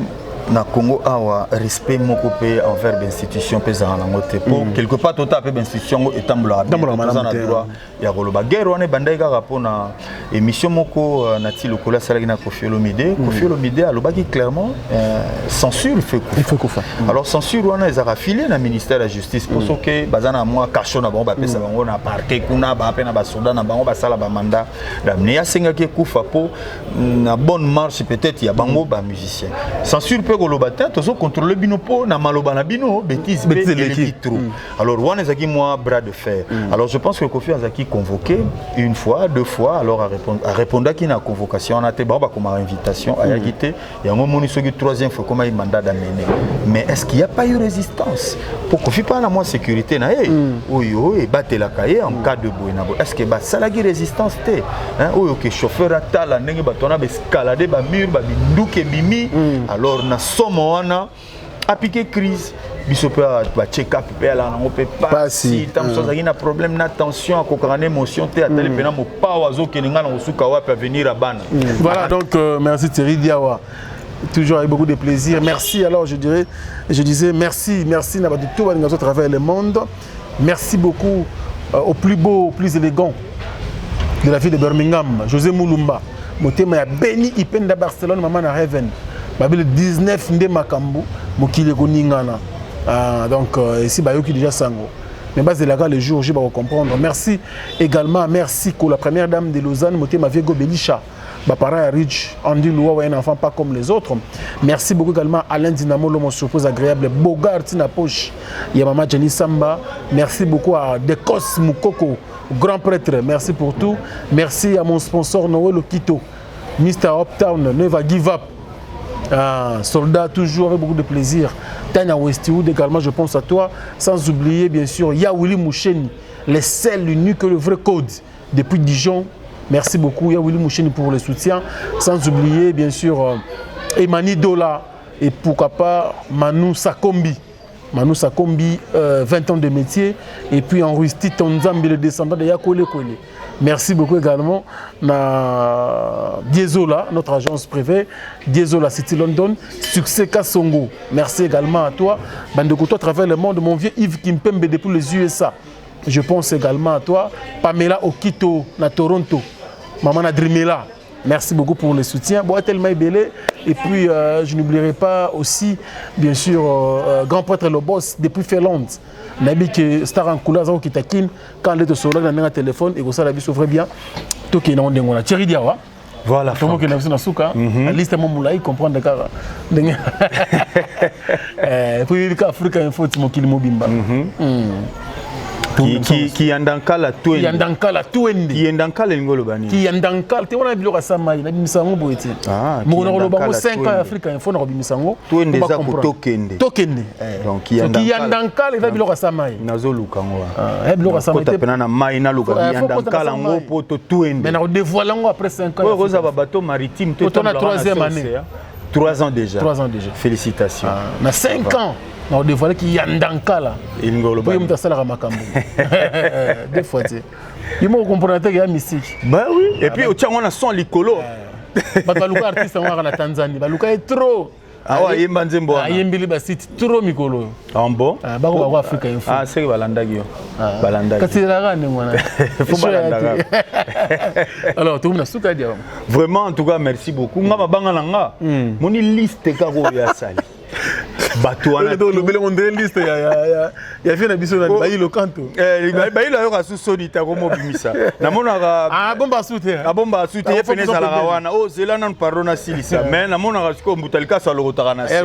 na Congo awa respect moko pe envers l'institution pe za na ngote pour quelque part tota pe l'institution etambola bien na droit ya koloba guerre wana bandai ka rapona émission moko na ti lokola salaki na Kofi Olomide alobaki clairement censure il faut kufa alors censure wana ezaka filé na ministère de la justice pour ce que bazana moi cachot na bango ba pesa bango na parquet kuna ba pe na ba soldat na bango ba sala ba mandat d'amener ya senga ki kufa po na bonne marche peut-être ya bango ba musicien censure pe kolobatin tozo contrôler bino po na maloba na bino bêtise trop alors wana ezaki moi bras de fer alors je pense que Kofi azaki convoqué une fois deux fois alors à répondre qui na convocation on a été ba comme invitation à yagité et un moment soki troisième fois comme il mandat d'amener mais est-ce qu'il y a pas eu résistance pour Kofi pas na moi sécurité na oyo et batela kaye en cas de boinabo est-ce que ba salagi résistance te hein oyo que chauffeur atala ndenge batona ba escalader ba mur ba binduke bimi alors na somo wana a piqué crise bisope ba check up pe ala ngo pe pas si tam so zaki na problème na tension a kokana émotion te atali pena mo pa wazo keninga na usuka wapi venir à bana voilà donc merci Thierry Diawa toujours avec beaucoup de plaisir. Merci, alors je disais merci à tout à travers le monde. Merci beaucoup au plus beau, au plus élégant de la ville de Birmingham, José Moulumba. Mon thème est béni, il de Barcelone, maman à Heaven. Le 19 de Makambu, Mokile Koningana. Donc, ici, il déjà sango. Mais base de la gare, le jour, je vais comprendre. Merci également, merci pour la première dame de Lausanne, mon thème Viego Belisha. Mes parents riches, Andy Loua, un enfant pas comme les autres. Merci beaucoup également à Alain Dinamo, l'homme surprise agréable. Bogart, Tina Poche, il y a maman Jenny Samba. Merci beaucoup à Dekos Moukoko, grand prêtre. Merci pour tout. Merci à mon sponsor Noël Okito, Mr. Uptown, Neva Give Up. Soldat, toujours avec beaucoup de plaisir. Tania Westwood également, je pense à toi. Sans oublier, bien sûr, Yaouli Moucheni, les sels uniques, le vrai code depuis Dijon. Merci beaucoup, Yaouli Moucheni, pour le soutien. Sans oublier, bien sûr, Emani Dola et pourquoi pas Manu Sakombi. Manu Sakombi, 20 ans de métier. Et puis en Rustie, Tonzambi, le descendant de Yakole Kole. Merci beaucoup également à Diesola, notre agence privée, Diesola City London, Succès Kassongo. Merci également à toi, Bandekoto à travers le monde, mon vieux Yves Kimpembe depuis les USA. Je pense également à toi, Pamela Okito, na Toronto, Maman Adrimela. Merci beaucoup pour le soutien. Bon, tellement belé. Et puis, je n'oublierai pas aussi, bien sûr, grand prêtre le boss depuis Finlande. Nabi que star en couleur ça qui taquine quand le solo dans un téléphone et que ça la vie s'ouvre bien. Tout qui est dans le Thierry Diawa. Voilà. Tout le monde qui est dans souka. La liste mon moulay comprendre de cara. Puis le Afrique Info tu m'okili mobimba. Qui yandankala tout qui yandankala tout qui yandankala ngolo bani qui yandankala te wana bilo kasama na bimisango boeti mo na lobango 5 ans Afrique Info na bimisango tout ndeza ko tokende donc qui yandankala eza bilo kasama nazoluka ngo bilo kasama te pena na mai na luka yandankala ngo poto tout ende mais na dévoiler ngo après 5 ans ouais rosa bateau maritime te na 3e année 3 ans déjà félicitations na 5 ans on dévoilé qu'il y a un dankala. Il ngolo ba. Il me sala makambo. Des fois tu. Il m'a compris qu'il y a mystique. Bah oui. Et puis au tient on a son likolo. Ba luka artiste on la Tanzanie. Ba luka est trop. Ah ouais, yemba nzembo. Ah yembili ba site trop mikolo. Ah bon? Ba ko ba Afrique Info. Ah c'est balanda gyo. Balanda. Katsira ne ngwana. Faut balanda. Alors tout le monde souka dia. Vraiment en tout cas merci beaucoup. Ngaba banga nanga. Moni liste ka ko ya sali. Batouana donc le bel on de liste ya fait na biso na bayilo kanto bayilo yo ka susonita ko mobimisa na mona ka bomba sute ye pene sala wana o zela nan pardona silisa mais na mona ka ko mutalika sala ko takana se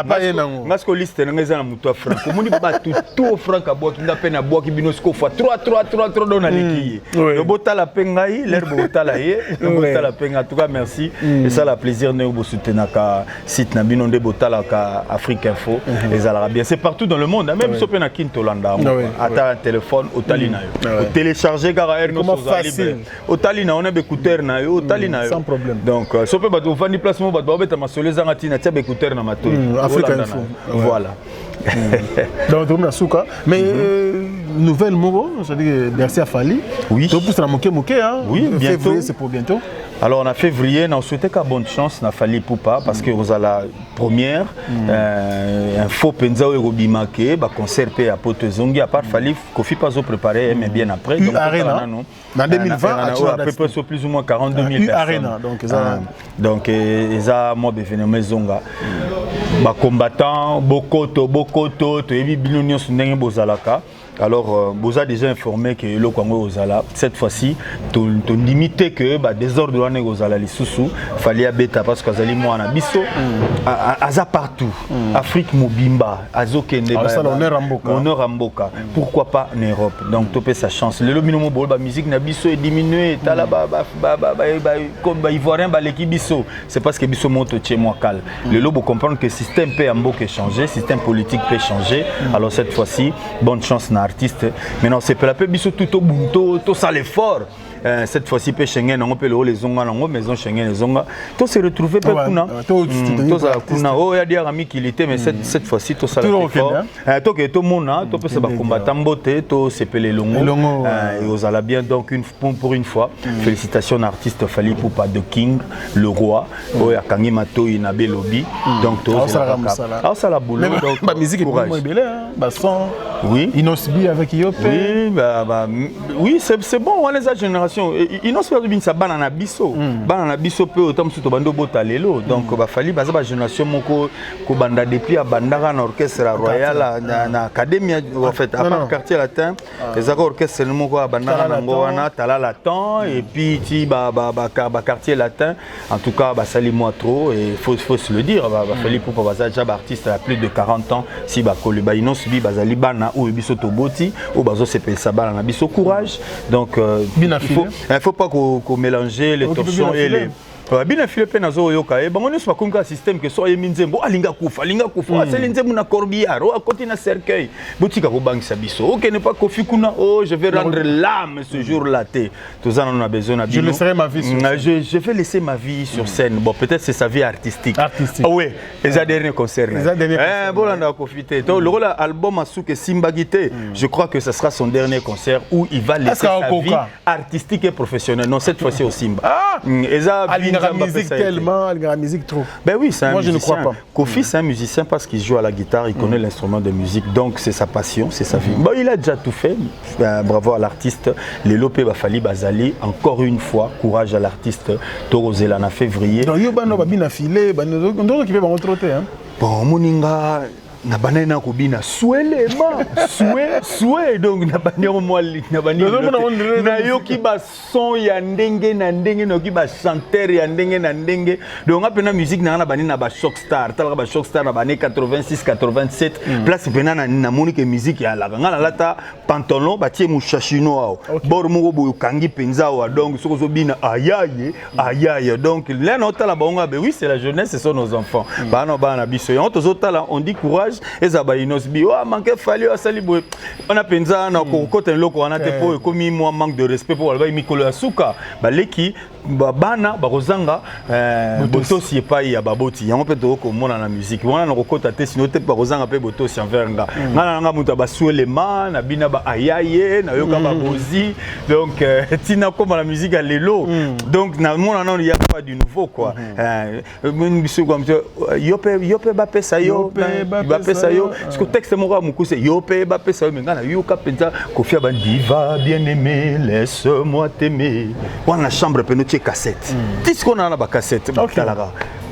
pas yenango ngasko liste na ngeza na muto franco moni batu to franco boki nga pena boki bino sko fa 3 dona liki le botala pengai l'herbe botala ye le botala penga en tout cas merci et ça la plaisir ne bo soutenaka site na bino de botala ka Afrique Info les Arabes c'est partout dans le monde même si on a Kintolanda à un téléphone au Talina au télécharger car au Talina on a écouteur na au Talina sans problème donc si on peut battre au vani placement battre bête ma soleil zangatina tiens écouteur na mato Afrique Info voilà donc on a souka mais nouvelle mot c'est-à-dire merci à Fali oui tout pour ça moquer hein oui bientôt c'est pour bientôt. Alors en février, on souhaitait qu'à bonne chance, n'a fallu pas parce que vous avez la première, un faux penza au Robimake, concert à Potezongi, à part fallu Kofi Pazo préparé, mais bien après. Donc Arena, en 2020, à peu près plus ou moins 42 000 personnes. Arena, donc ils ont moi bévénomé Zonga. Combattant, Bokoto, et Binonion Sunenge Bozalaka. Alors, vous avez déjà informé que le Congo Ozala, cette fois-ci, tu limité que désordre de Ozala, les sous-sous, il fallait abéta parce que Azali Moana Bisso, Aza partout, Afrique Mobimba, Azokende, Honneur Amboka, pourquoi pas en Europe? Donc, tu peux sa chance. Le Lomino la musique Nabisso est diminuée, comme Ivoirien, l'équipe Bisso, c'est parce que Bisso monte chez moi calme. Le Lobo comprendre que le système peut Amboka changer, le système politique peut changer. Alors, cette fois-ci, bonne chance. Artiste. Maintenant, c'est pas la peine, tout au bout, tout ça l'effort. cette fois-ci pe Schengen on peut le zonga nango maison Schengen les zonga to se retrouver pe kuna to za kuna oh ya dire ami qu'il était mais cette fois-ci to ça to que to mona to peut se ba combattant beauté to se pele longo et aux ala bien donc pour une fois félicitations artiste Fally Ipupa de King le roi oh ya kangi mato ina belobi donc to ça la boulot donc la musique est moins belle bah son oui Inosbi avec Yope oui c'est bon on les génération Inosbi bin ça banana biso peu autant to bando bota lelo donc ba Fally ba génération moko ko banda depuis à bandara na orchestre royal na académie en fait à part quartier latin les orchestres moko à bandara na ngwana tala latin et puis ti ba quartier latin en tout cas ba sali moi trop et faut se le dire ba Fally Ipupa ba déjà artiste à plus de 40 ans si ba ko le ba Inosbi bazali bana ou biso to boti ou bazo sepel sabala na biso courage donc il faut pas qu'on mélanger les torsions et les bien Philippe nazo yoka e bango nyonso bakonga système que so yemi nzembo alinga kufa aseli nzembo na corbillard o akoti na cercueil botika ko bangisa biso OK ne pas kofi kuna oh je vais rendre l'âme ce jour là tous en a besoin na je laisserai ma vie sur scène. Je vais laisser ma vie sur scène bon peut-être c'est sa vie artistique oui les derniers concerts bon on a profité donc le rôle album Asuke Simbagité je crois que ce sera son dernier concert où il va laisser sa vie artistique et professionnelle non cette fois-ci au Simba la musique tellement, la musique trop. Ben oui, c'est un Moi, musicien. Je ne crois pas. Kofi, c'est un musicien parce qu'il joue à la guitare, il connaît l'instrument de musique, donc c'est sa passion, c'est sa vie. Bon, il a déjà tout fait. Bravo à l'artiste. Les Lopé Fally Bazali, encore une fois, courage à l'artiste. Toro Zelana en février. Donc, il y a un filé, qui peut trotter. Bon, Moninga. Na banane na kobina swelema swé donc na banero moi na banero na yoki ba son ya ndenge na ndenge no ki ba chanteur ya ndenge na ndenge donc apena musique na banane na ba shock star tala ba shock star na banane 86 87 place pena na moni que musique ya la ngala lata pantalon ba tie mushashino ao bor mo bo kangi penza wa donc soko zo bina ayaye donc là no tala bonga be oui c'est la jeunesse ce sont nos enfants ba no ba na biso on to zo tala on dit courage ezaba Inosbi oh manque Fally asali boy on a penza na ko côté loko on a te po comme moi manque de respect pour ba mikolo asuka ba leki bana ba rozanga botosi epai ya baboti yango pe to ko mona na musique wana na ko kota te sino te ba rozanga pe botosi envers nga ngana nga muta ba swelema na bina ba ayaye na yoka ba bozi donc tina comme la musique à lelo donc na mona non il y a pas du nouveau quoi biso comme yope ba pesa pesa yo parce que texte moko mukuse yo pe ba pesa yo menga na yo ka penza Kofi ba diva bien aimé laisse-moi t'aimer wana chambre pe no tie cassette disque on a ba cassette talaga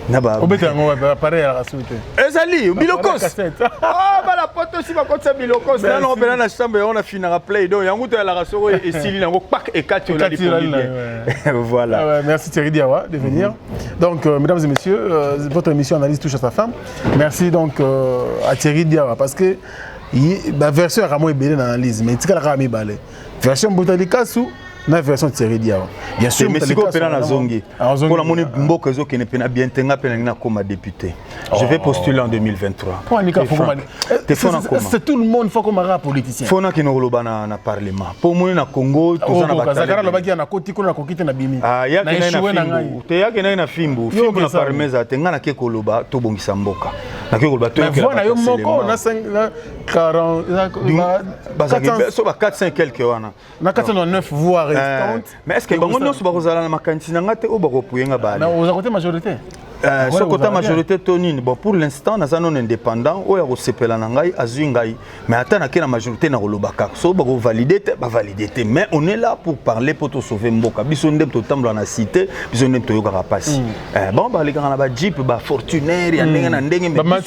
na ba obeta ngo ba pareil à la suite ezali bilokos ah ba la poto si ba kotsa bilokos na no bela na chambre on a fini na play donc yango to la rasoro et style nango pak et kati on a dit voilà merci Thierry Diawa de venir donc mesdames et messieurs votre émission Analyse touche à sa fin merci donc à Thierry Diawa parce que la version Ramon est belle analyse mais tika la Ramon balé version Botalikasu na version Thierry Diawa bien sûr mais si ko pena na zongi pour la moni mboka zo kene pena bien tenga pena na comme député je vais postuler en 2023 c'est tout le monde faut comme un politicien faut na kino loba na parlement pour moi na Congo tout ça na bazakara lobaki na koti kuna kokite na bimi ya kena na fimbu fimbu na parmeza tenga na ke koloba to bongisa mboka na ke koloba to na yo moko na 40 so ba 4-5 quelques wana na 409 voix mais est-ce que bango nyonso bakozala na makanisi na ngate o bakopuyenga bale na aux côté majorité ce côté majorité tonine bon pour l'instant naza non indépendant oya ko sepela na ngai azui ngai mais attends na majorité na kolobaka so ba valider te mais on est là pour parler pour te sauver mboka biso ndem to tambla na cité biso ndem to yoka pasi bon ba lekanga na ba jeep ba fortunaire ya ndenge na ndenge mais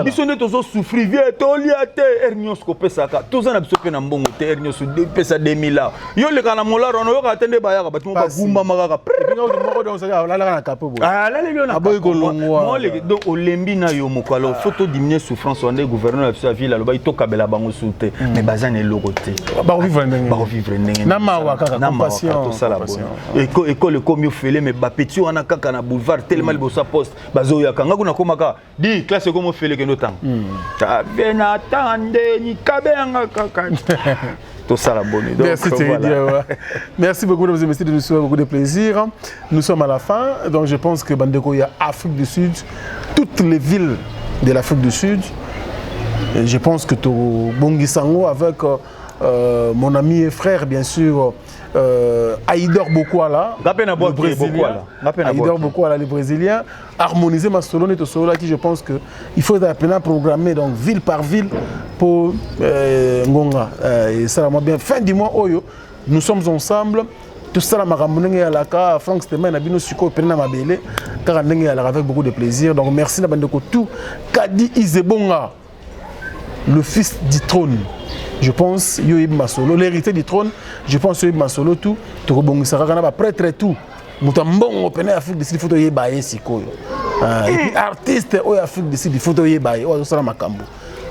biso ndem to zo souffrir vie to liate ernios ko pesaka to za na biso pe na mbongo te ernios pesa 2000 yo lekanga na molaro no yoka atende ba yaka batimo ba gumba makaka moko donc ça la na kapo donc olembi na yo mokalo photo diminuer souffrance on est gouverneur de la ville aloba itokabela bango souté mais bazan eloroté ba vivre ndenge na mawa kaka compassion école comme yo fele mais ba petit wana kaka na boulevard tellement bossa poste bazo yakanga kuna komaka di classe comme fele que notam ta bien attendre ni kabenga kaka tout ça la bonne. Merci Thierry. Merci beaucoup de vous investir de nous souhaiter beaucoup de plaisir. Nous sommes à la fin, donc je pense que Bandeko, il y a Afrique du Sud, toutes les villes de l'Afrique du Sud. Et je pense que Bongisango avec mon ami et frère, bien sûr, Aïdor Bokwala, le Brésilien. Aïdor Bokwala, le Brésilien. Harmoniser ma solo et solo qui je pense qu'il faut maintenant programmer donc ville par ville pour Ngonga. Et ça va bien. Fin du mois, nous sommes ensemble. Tout ça, Franck Stéman, Nabino Suko, Pena Mabele, avec beaucoup de plaisir. Donc merci Nabandeko tout. Kadi Izebonga, le fils du trône. Je pense Yoib Masolo, l'héritier du trône. Je pense Yoib Masolo tout. Torobongi Sarakana, prêtre et tout. Moutambon au Pénin Afrique du Sud, il faut y bailler Siko. Et puis artiste au Afrique du Sud, il faut y bailler. Oh, ça Makambo.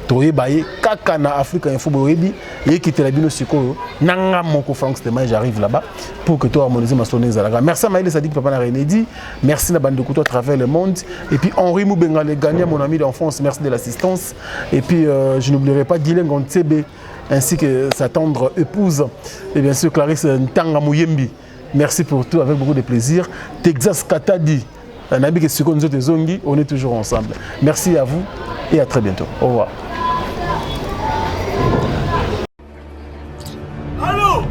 Toye bailler Kakana Afrique Info Boebi et qui te la bino Siko. Nanga Moko Franck Stéman, j'arrive là-bas pour que toi harmoniser ma sonneuse à la. Merci à Maïle Sadik Papa Narénédi. Merci à Bande Couteau à travers le monde. Et puis Henri Moubenga, le gagnant, mon ami d'enfance, merci de l'assistance. Et puis je n'oublierai pas Dylan Gontsebe ainsi que sa tendre épouse. Et bien sûr Clarisse Ntanga Mouyembi. Merci pour tout, avec beaucoup de plaisir. Texas Katadi, on est toujours ensemble. Merci à vous et à très bientôt. Au revoir. Allô?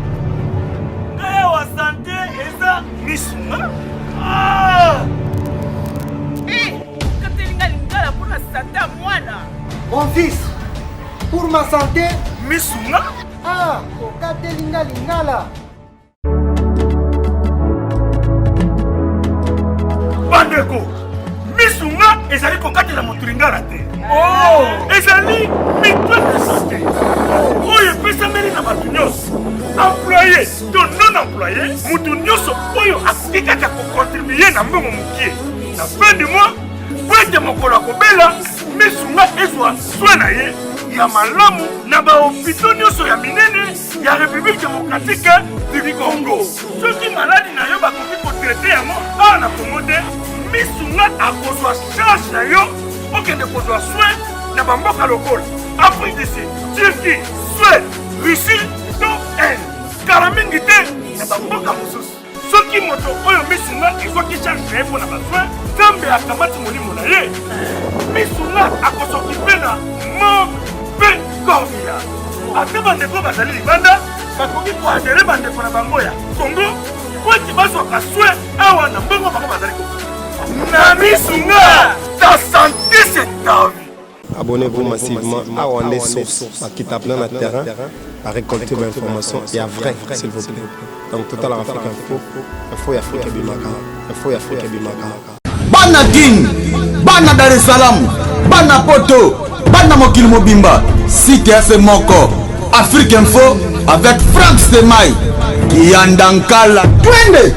Wa santé et ça, Missunga? Ah! Lingala pour la santé à moi là. Mon fils, pour ma santé, Missunga? ah, Lingala. Bandeko, Missunga ezali kokatela moto lingala te. Oh, ezali mitoile de santé. Oyo epesameli na bato nyonso. Employé to non employé, moto nyonso oyo akoki kaka kocontribue na mbongo mokie. Na fin du mois, po ete mokolo akobela, Missunga ezwa soin na ye ya malamu na bahopitau nyonso ya minene ya République démocratique du Congo. Soki maladi na yo bakoki kotraite yango awa na Congo te, Missunga akozwa charge na yo okende kozwa soin na bamboka lokola Afrique du Sud, Turquie, Suède, Russie to Inde. Kala mingi te na bamboka mosusu. Soki moto oyo Missunga ezwaki charge na ye mpo na basoin, Nzambe akamati molimo na ye, Missunga akosokipe na mpe Korbia. Ate bandeko bazali libanda bakoki koadere bandeko na bango ya Congo po ete bazwaka soin awa na mbongo bango bazali na Missunga, ta santé c'est ta vie. Abonnez-vous massivement à Wandé Source, qui tape dans le terrain, à récolter l'information. Il y a vrai, s'il vous plaît. Donc, Total Afrique Info, Info Afrique Bimaka, Info Afrique Bimaka. Bana King, Bana Dar es Salaam, Bana Poto, Bana Mokil Mobimba, CTF Moko, Afrique Info, avec Franck Stéman, qui Yandankala, Twende.